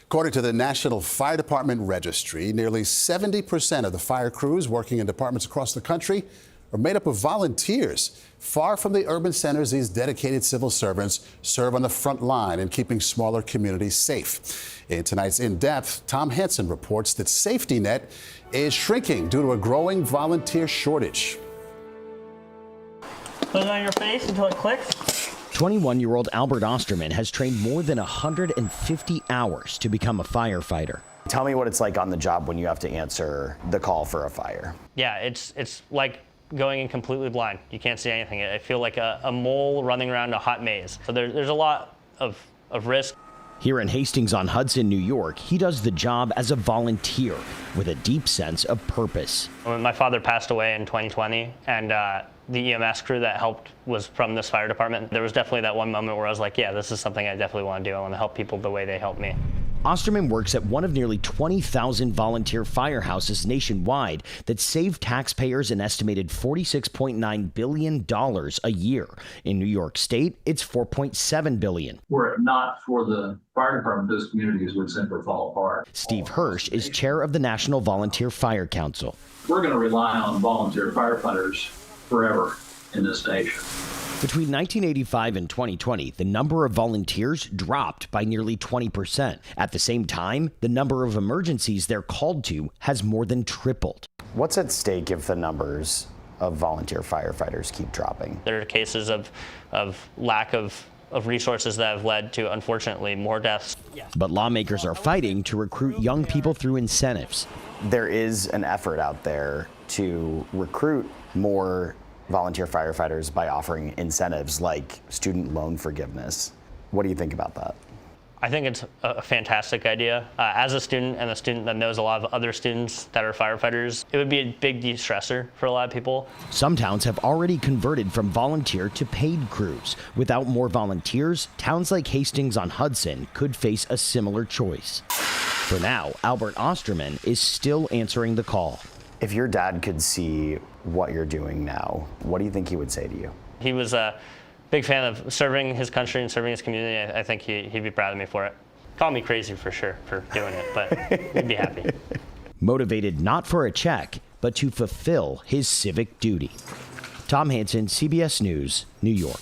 According to the National Fire Department Registry, nearly 70% of the fire crews working in departments across the country are made up of volunteers. Far from the urban centers, these dedicated civil servants serve on the front line in keeping smaller communities safe. In tonight's In Depth, Tom Hanson reports that safety net is shrinking due to a growing volunteer shortage. Put it on your face until it clicks. 21-year-old Albert Osterman has trained more than 150 hours to become a firefighter. Tell me what it's like on the job when you have to answer the call for a fire. Yeah, it's like going in completely blind. You can't see anything. I feel like a mole running around a hot maze. So there's a lot of risk. Here in Hastings-on-Hudson, New York, he does the job as a volunteer with a deep sense of purpose. When my father passed away in 2020, and the EMS crew that helped was from this fire department, there was definitely that one moment where I was like, yeah, this is something I definitely want to do. I want to help people the way they helped me. Osterman works at one of nearly 20,000 volunteer firehouses nationwide that save taxpayers an estimated $46.9 billion a year. In New York State, it's $4.7 billion. Were it not for the fire department, those communities would simply fall apart. Steve Hirsch is chair of the National Volunteer Fire Council. We're going to rely on volunteer firefighters forever in this nation. Between 1985 and 2020, the number of volunteers dropped by nearly 20%. At the same time, the number of emergencies they're called to has more than tripled. What's at stake if the numbers of volunteer firefighters keep dropping? There are cases of lack of resources that have led to, unfortunately, more deaths. But lawmakers are fighting to recruit young people through incentives. There is an effort out there to recruit more volunteer firefighters by offering incentives like student loan forgiveness. What do you think about that? I think it's a fantastic idea. As a student and a student that knows a lot of other students that are firefighters, it would be a big de-stressor for a lot of people. Some towns have already converted from volunteer to paid crews. Without more volunteers, towns like Hastings-on-Hudson could face a similar choice. For now, Albert Osterman is still answering the call. If your dad could see what you're doing now, what do you think he would say to you? He was a big fan of serving his country and serving his community. I think he'd be proud of me for it. Call me crazy for sure for doing it, but he'd be happy. Motivated not for a check, but to fulfill his civic duty. Tom Hanson, CBS News, New York.